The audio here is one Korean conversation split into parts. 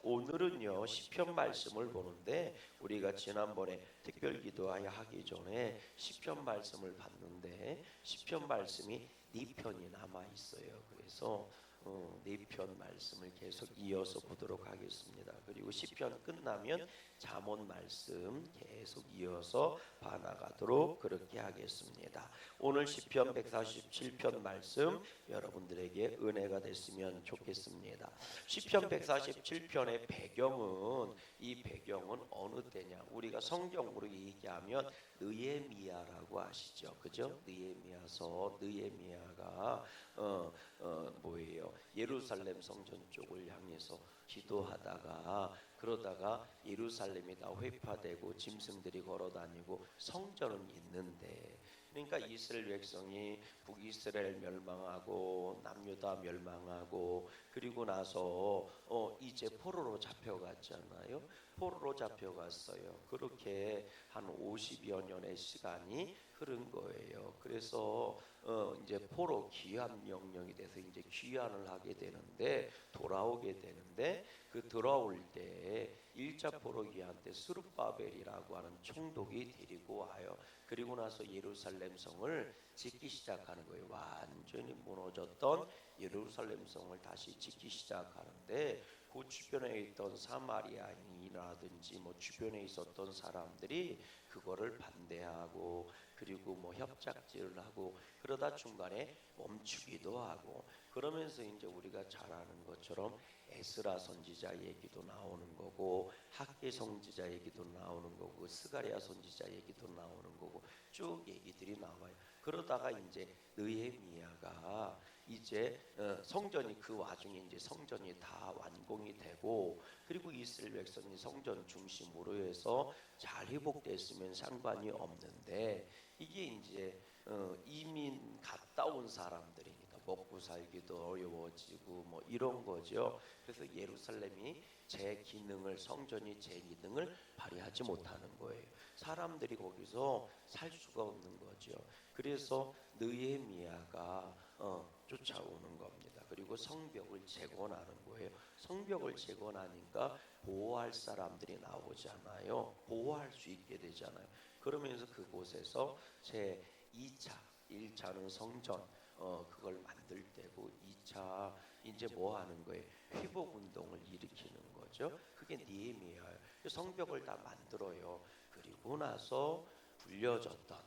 오늘은요 시편 말씀을 보는데 우리가 지난번에 특별 기도하여 하기 전에 시편 말씀을 봤는데 시편 말씀이 네 편이 남아 있어요. 그래서 네 편 말씀을 계속 이어서 보도록 하겠습니다. 그리고 시편 끝나면 잠언 말씀 계속 이어서 봐나가도록 그렇게 하겠습니다. 오늘 시편 147편 말씀 여러분들에게 은혜가 됐으면 좋겠습니다. 시편 147편의 배경은 이 배경은 어느 때냐? 우리가 성경으로 얘기하면 느헤미야라고 아시죠? 그죠? 느헤미야가 뭐예요? 예루살렘 성전 쪽을 향해서 기도하다가 그러다가 예루살렘이 다 회파되고 짐승들이 걸어다니고 성전은 있는데 그러니까 이스라엘 백성이 북이스라엘 멸망하고 남유다 멸망하고 그리고 나서 이제 포로로 잡혀갔잖아요. 포로로 잡혀갔어요. 그렇게 한 50여 년의 시간이 흐른 거예요. 그래서 이제 포로 귀환 명령이 돼서 이제 귀환을 하게 되는데 돌아오게 되는데 그 돌아올 때 1차 포로 귀환 때 스룹바벨이라고 하는 총독이 데리고 와요. 그리고 나서 예루살렘 성을 짓기 시작하는 거예요. 완전히 무너졌던 예루살렘 성을 다시 짓기 시작하는데 그 주변에 있던 사마리아인이라든지 뭐 주변에 있었던 사람들이 그거를 반대하고 그리고 뭐 협작질을 하고 그러다 중간에 멈추기도 하고 그러면서 이제 우리가 잘 아는 것처럼 에스라 선지자 얘기도 나오는 거고 학개 선지자 얘기도 나오는 거고 스가랴 선지자 얘기도 나오는 거고 쭉 얘기들이 나와요. 그러다가 이제 느헤미야가 이제 성전이 그 와중에 이제 성전이 다 완공이 되고 그리고 이스라엘 백성이 성전 중심으로 해서 잘 회복됐으면 상관이 없는데 이게 이제 이민 갔다 온 사람들이니까 먹고 살기도 어려워지고 뭐 이런 거죠. 그래서 예루살렘이 제 기능을 성전이 제 기능을 발휘하지 못하는 거예요. 사람들이 거기서 살 수가 없는 거죠. 그래서 느헤미야가 쫓아오는 겁니다. 그리고 성벽을 재건하는 거예요. 성벽을 재건하니까 보호할 사람들이 나오잖아요. 보호할 수 있게 되잖아요. 그러면서 그곳에서 제 2차, 1차는 성전 그걸 만들 때고 2차 이제 뭐 하는 거예요? 회복 운동을 일으키는 거죠. 그게 느헤미야예요. 성벽을 다 만들어요. 그리고 나서 불려졌던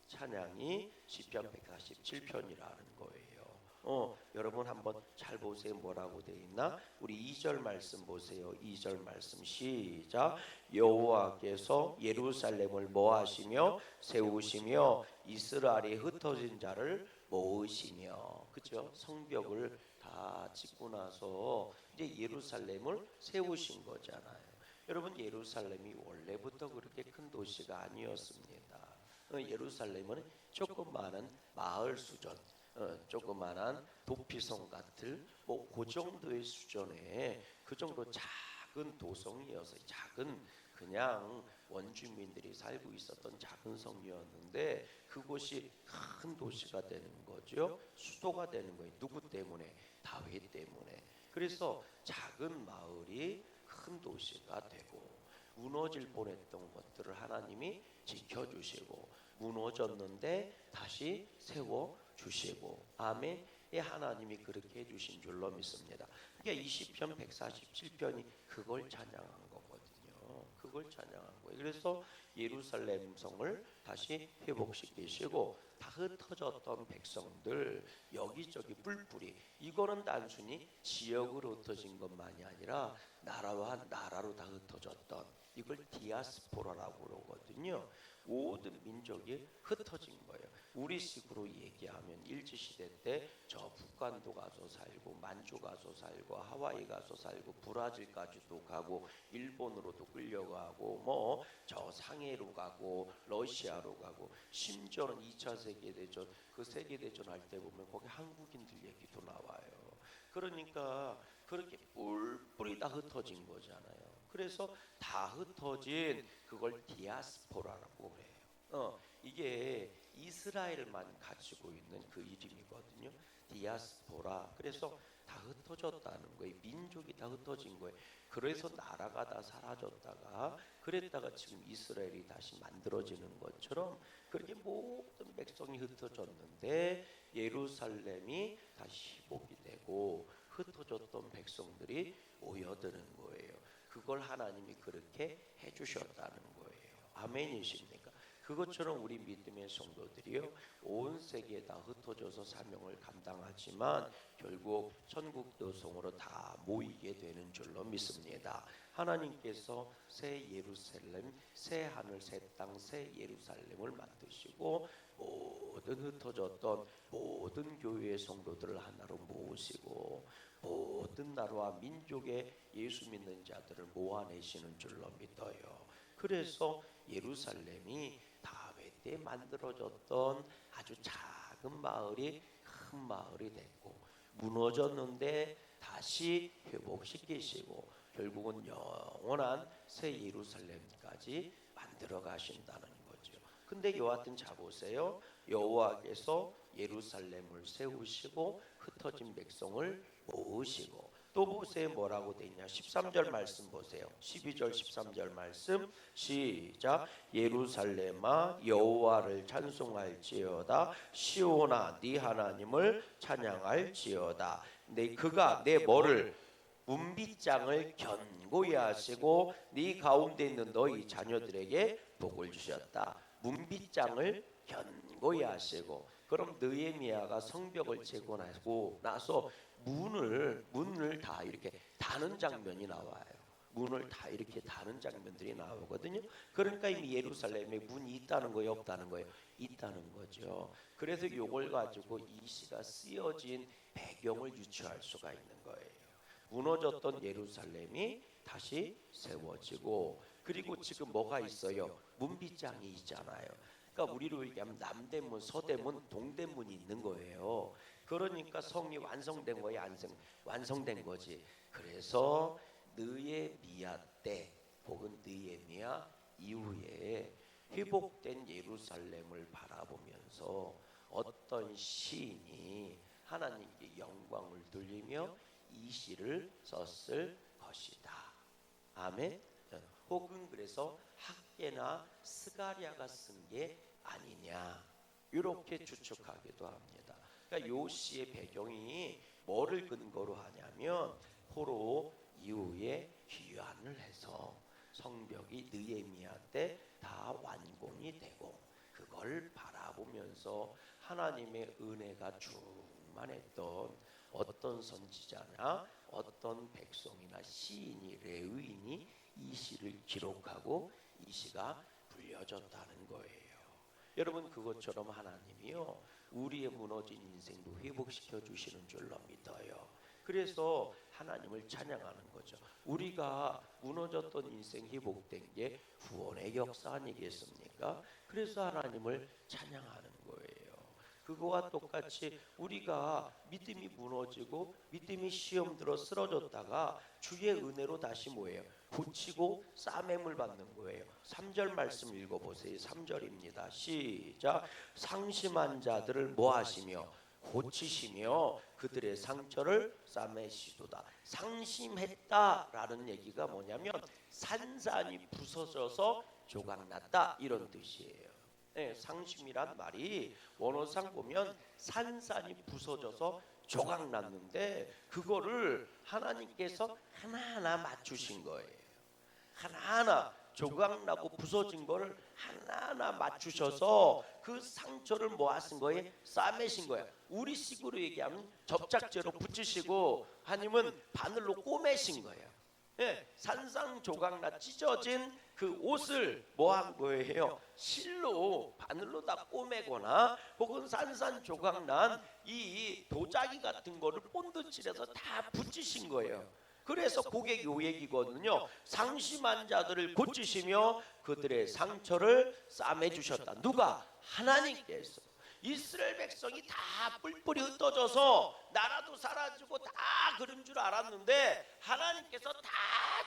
찬양이 시편 147편이라는 거예요. 여러분 한번 잘 보세요. 뭐라고 돼 있나? 우리 2절 말씀 보세요. 2절 말씀 시작. 여호와께서 예루살렘을 모하시며 세우시며 이스라엘이 흩어진 자를 모으시며 그죠? 성벽을 다 짓고 나서 이제 예루살렘을 세우신 거잖아요. 여러분 예루살렘이 원래부터 그렇게 큰 도시가 아니었습니다. 예루살렘은 조그마한 마을 수준, 조그마한 도피성 같은 뭐 그 정도의 수준의 그 정도 작은 도성이어서 작은 그냥 원주민들이 살고 있었던 작은 성이었는데 그곳이 큰 도시가 되는 거죠. 수도가 되는 거예요. 누구 때문에? 다윗 때문에. 그래서 작은 마을이 큰 도시가 되고 무너질 뻔했던 것들을 하나님이 지켜주시고 무너졌는데 다시 세워주시고 아멘. 하나님이 그렇게 해주신 줄로 믿습니다. 그러니까 20편 147편이 그걸 찬양한 거거든요. 그걸 찬양한 거예요. 그래서 예루살렘 성을 다시 회복시키시고 다 흩어졌던 백성들 여기저기 뿔뿔이 이거는 단순히 지역으로 흩어진 것만이 아니라 나라와 나라로 다 흩어졌던 이걸 디아스포라라고 그러거든요. 모든 민족이 흩어진 거예요. 우리식으로 얘기하면 일제시대 때 저 북한도 가서 살고 만주 가서 살고 하와이 가서 살고 브라질까지도 가고 일본으로도 끌려가고 뭐 저 상해로 가고 러시아로 가고 심지어는 2차 세계대전 그 세계대전 할 때 보면 거기 한국인들 얘기도 나와요. 그러니까 그렇게 뿔뿔이 다 흩어진 거잖아요. 그래서 다 흩어진 그걸 디아스포라라고 그래요. 이게 이스라엘만 가지고 있는 그 이름이거든요. 디아스포라. 그래서 다 흩어졌다는 거예요. 민족이 다 흩어진 거예요. 그래서 나라가 다 사라졌다가 그랬다가 지금 이스라엘이 다시 만들어지는 것처럼 그렇게 모든 백성이 흩어졌는데 예루살렘이 다시 회복이 되고 흩어졌던 백성들이 모여드는 거예요. 그걸 하나님이 그렇게 해주셨다는 거예요. 아멘이십니까? 그것처럼 우리 믿음의 성도들이요, 온 세계에 다 흩어져서 사명을 감당하지만 결국 천국 도성으로 다 모이게 되는 줄로 믿습니다. 하나님께서 새 예루살렘, 새 하늘, 새 땅, 새 예루살렘을 만드시고 모든 흩어졌던 모든 교회의 성도들을 하나로 모으시고 모든 나라와 민족의 예수 믿는 자들을 모아내시는 줄로 믿어요. 그래서 예루살렘이 다윗 때 만들어졌던 아주 작은 마을이 큰 마을이 됐고 무너졌는데 다시 회복시키시고 결국은 영원한 새 예루살렘까지 만들어 가신다는 거죠. 근데 여하튼 자 보세요. 여호와께서 예루살렘을 세우시고 흩어진 백성을 모으시고 또 보세요. 뭐라고 돼 있냐? 13절 말씀 보세요. 12절 13절 말씀 시작. 예루살렘아 여호와를 찬송할지어다. 시온아 네 하나님을 찬양할지어다. 그가 내 뭐를 문빗장을 견고히 하시고 네 가운데 있는 너희 자녀들에게 복을 주셨다. 문빗장을 견고히 하시고 그럼 느헤미야가 성벽을 재건하고 나서 문을 다 이렇게 다는 장면이 나와요. 문을 다 이렇게 다는 장면들이 나오거든요. 그러니까 이미 예루살렘에 문이 있다는 거예요, 없다는 거예요? 있다는 거죠. 그래서 이걸 가지고 이 시가 쓰여진 배경을 유추할 수가 있는 거예요. 무너졌던 예루살렘이 다시 세워지고 그리고 지금 뭐가 있어요? 문빗장이 있잖아요. 그러니까 우리로 얘기하면 남대문, 서대문, 동대문이 있는 거예요. 그러니까 성이 완성된 거예요, 완성된 거지. 그래서 느헤미야 때 혹은 느헤미야 이후에 회복된 예루살렘을 바라보면서 어떤 시인이 하나님께 영광을 돌리며 이 시를 썼을 것이다. 아멘. 혹은 그래서 학개나 스가랴가 쓴 게 아니냐 이렇게 추측하기도 합니다. 그러니까 요 시의 배경이 뭐를 근거로 하냐면 포로 이후에 귀환을 해서 성벽이 느헤미야 때 다 완공이 되고 그걸 바라보면서 하나님의 은혜가 충만했던 어떤 선지자나 어떤 백성이나 시인이 레위인이 이 시를 기록하고 이 시가 불려졌다는 거예요. 여러분 그것처럼 하나님이요 우리의 무너진 인생도 회복시켜 주시는 줄로 믿어요. 그래서 하나님을 찬양하는 거죠. 우리가 무너졌던 인생 회복된 게 구원의 역사 아니겠습니까? 그래서 하나님을 찬양하는 거예요. 그거와 똑같이 우리가 믿음이 무너지고 믿음이 시험 들어 쓰러졌다가 주의 은혜로 다시 뭐예요? 고치고 싸매물 받는 거예요. 3절 말씀 읽어보세요. 3절입니다. 시작. 상심한 자들을 뭐하시며 고치시며 그들의 상처를 싸매시도다. 상심했다라는 얘기가 뭐냐면 산산이 부서져서 조각났다 이런 뜻이에요. 네, 상심이란 말이 원어상 보면 산산이 부서져서 조각났는데 그거를 하나님께서 하나하나 맞추신 거예요. 하나하나 조각나고 부서진 거를 하나하나 맞추셔서 그 상처를 모아쓴 거에 싸매신 거예요. 우리식으로 얘기하면 접착제로 붙이시고 하나님은 바늘로 꼬매신 거예요. 네, 산산조각나 찢어진 그 옷을 뭐 한 거예요? 실로 바늘로 다 꼬매거나 혹은 산산조각난 이 도자기 같은 거를 본드칠해서 다 붙이신 거예요. 그래서 그게 요 얘기거든요. 상심한 자들을 고치시며 그들의 상처를 싸매주셨다. 누가? 하나님께서. 이스라엘 백성이 다 뿔뿔이 흩어져서 나라도 사라지고 다 그런 줄 알았는데 하나님께서 다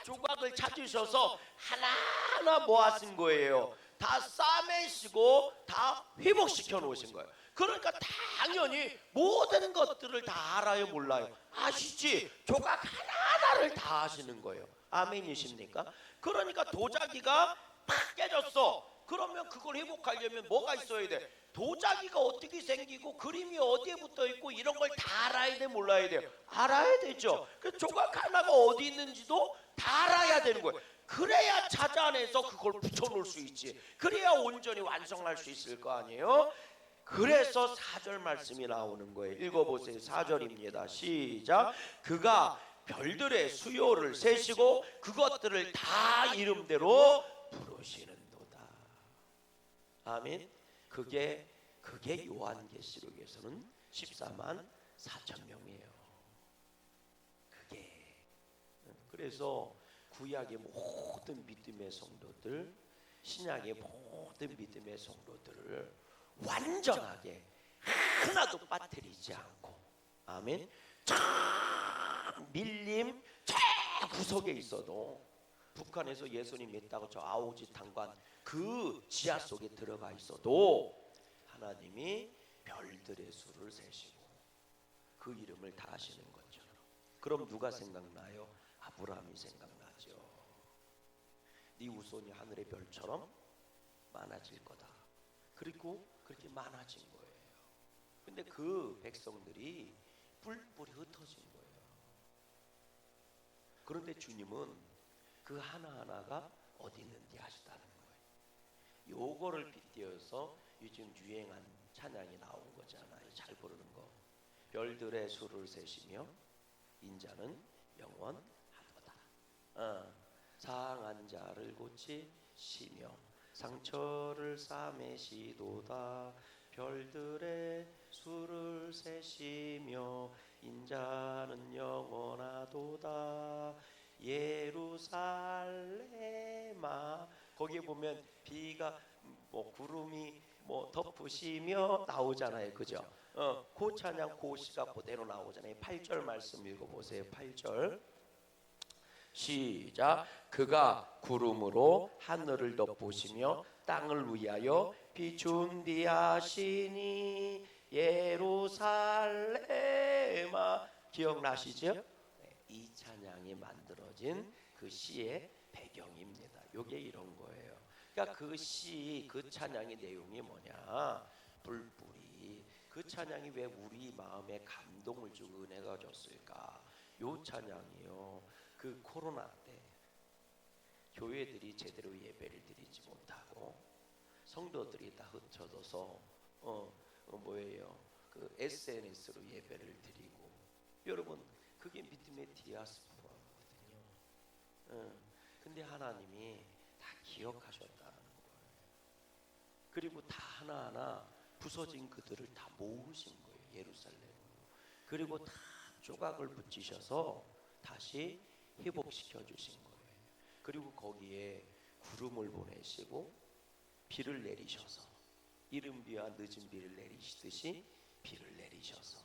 조각을 찾으셔서 하나하나 모아신 거예요. 다 싸매시고 다 회복시켜 놓으신 거예요. 그러니까 당연히 모든 것들을 다 알아요, 몰라요? 아시지? 조각 하나하나를 다 아시는 거예요. 아멘이십니까? 그러니까 도자기가 팍 깨졌어. 그러면 그걸 회복하려면 뭐가 있어야 돼? 도자기가 어떻게 생기고 그림이 어디에 붙어 있고 이런 걸 다 알아야 돼, 몰라야 돼요? 알아야 되죠. 그 조각 하나가 어디 있는지도 다 알아야 되는 거예요. 그래야 찾아내서 그걸 붙여놓을 수 있지. 그래야 온전히 완성할 수 있을 거 아니에요? 그래서 4절 말씀이 나오는 거예요. 읽어보세요. 4절입니다. 시작. 그가 별들의 수요를 세시고 그것들을 다 이름대로 부르시는도다. 아멘. 그게 요한계시록에서는 14만 4천 명이에요. 그게 그래서 구약의 모든 믿음의 성도들, 신약의 모든 믿음의 성도들을 완전하게 하나도 빠뜨리지 않고, 아멘. 저 밀림 저 구석에 있어도, 북한에서 예수님 있다고 저 아오지 탄관 그 지하 속에 들어가 있어도 하나님이 별들의 수를 세시고 그 이름을 다 아시는 것처럼. 그럼 누가 생각나요? 아브라함이 생각나죠. 네 후손이 하늘의 별처럼 많아질 거다. 그리고 그렇게 많아진 거예요. 근데 그 백성들이 뿔뿔이 흩어진 거예요. 그런데 주님은 그 하나하나가 어디 있는지 아시다는 거예요. 요거를 빗대어서 요즘 유행한 찬양이 나온 거잖아요. 잘 부르는 거. 별들의 수를 세시며 인자는 영원하도다. 상한 자를 고치시며 상처를 싸매시도다. 별들의 수를 세시며 인자는 영원하도다. 예루살렘아. 거기에 보면 비가 구름이 덮으시며 나오잖아요. 그죠? 그 찬양 그 시가 그대로 나오잖아요. 8절 말씀 읽어보세요. 8절 시작. 그가 구름으로 하늘을 덮으시며 땅을 위하여 비 준비하시니 예루살렘아. 기억나시죠? 이 찬양이 만들어진 그 시의 배경입니다. 요게 이런 거예요. 그러니까 그 시, 그 찬양의 내용이 뭐냐? 뿔뿔이. 그 찬양이 왜 우리 마음에 감동을 주고 은혜가 줬을까? 요 찬양이요. 그 코로나 때 교회들이 제대로 예배를 드리지 못하고 성도들이 다 흩어져서 그 SNS로 예배를 드리고, 여러분 그게 믿음의 디아스포라거든요. 근데 하나님이 다 기억하셨다는 거예요. 그리고 다 하나하나 부서진 그들을 다 모으신 거예요. 예루살렘으로. 그리고 다 조각을 붙이셔서 다시 회복시켜 주신 거예요. 그리고 거기에 구름을 보내시고 비를 내리셔서, 이른 비와 늦은 비를 내리시듯이 비를 내리셔서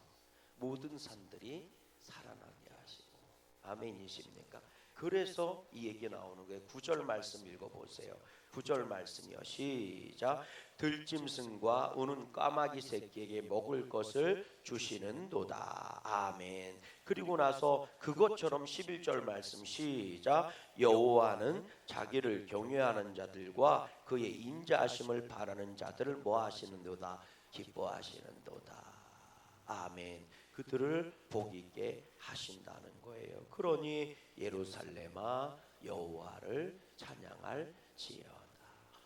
모든 산들이 살아나게 하시고. 아멘이십니까? 그래서 이 얘기 나오는 거예요. 9절 말씀 읽어보세요. 9절 말씀이요. 시작. 들짐승과 우는 까마귀 새끼에게 먹을 것을 주시는도다. 아멘. 그리고 나서 그것처럼 11절 말씀 시작. 여호와는 자기를 경외하는 자들과 그의 인자하심을 바라는 자들을 뭐 하시는도다? 기뻐하시는도다. 아멘. 그들을 복 있게 하신다는 거예요. 그러니 예루살렘아 여호와를 찬양할지어다.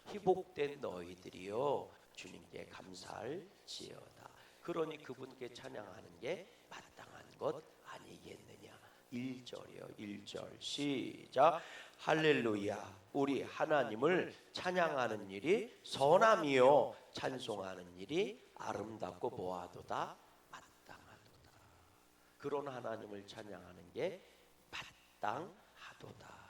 회복된 너희들이요 주님께 감사할지어다. 그러니 그분께 찬양하는 게 마땅한 것 아니겠느냐. 1절이요. 1절 시작. 할렐루야. 우리 하나님을 찬양하는 일이 선함이요 찬송하는 일이 아름답고 뭐하도다? 마땅하도다. 그런 하나님을 찬양하는 게 마땅하도다.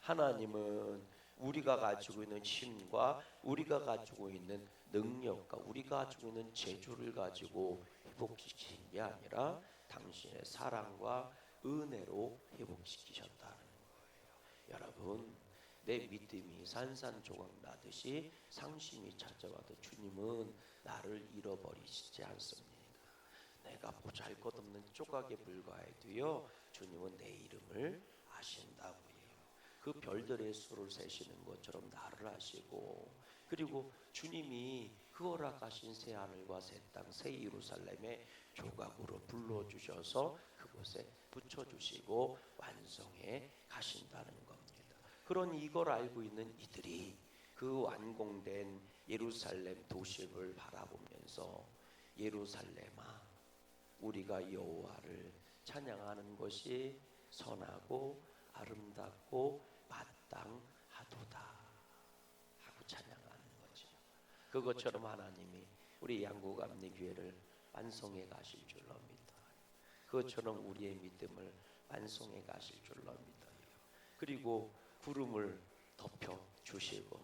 하나님은 우리가 가지고 있는 힘과 우리가 가지고 있는 능력과 우리가 가지고 있는 재주를 가지고 회복시킨 게 아니라 당신의 사랑과 은혜로 회복시키셨다는 거예요. 여러분, 내 믿음이 산산조각 나듯이 상심이 찾아와도 주님은 나를 잃어버리시지 않습니다. 내가 보잘것없는 조각에 불과해도요 주님은 내 이름을 아신다고요. 그 별들의 수를 세시는 것처럼 나를 아시고, 그리고 주님이 그 허락하신 새 하늘과 새 땅 새 예루살렘에 조각으로 불러주셔서 그곳에 붙여주시고 완성해 가신다는 겁니다. 그런 이걸 알고 있는 이들이 그 완공된 예루살렘 도시를 바라보면서 예루살렘아 우리가 여호와를 찬양하는 것이 선하고 아름답고 마땅하도다 하고 찬양하는 거죠. 그것처럼 하나님이 우리 양구감리교회를 완성해 가실 줄로 믿어요. 그것처럼 우리의 믿음을 완성해 가실 줄로 믿어요. 그리고 구름을 덮여 주시고,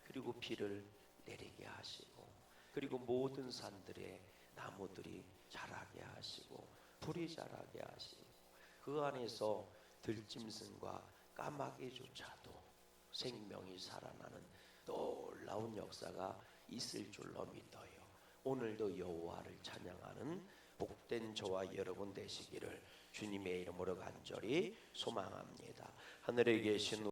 그리고 비를 내리게 하시고, 그리고 모든 산들에 나무들이 자라게 하시고 풀이 자라게 하시고, 그 안에서 들짐승과 까마귀조차도 생명이 살아나는 놀라운 역사가 있을 줄로 믿어요. 오늘도 여호와를 찬양하는 복된 저와 여러분 되시기를 주님의 이름으로 간절히 소망합니다. 하늘에 계신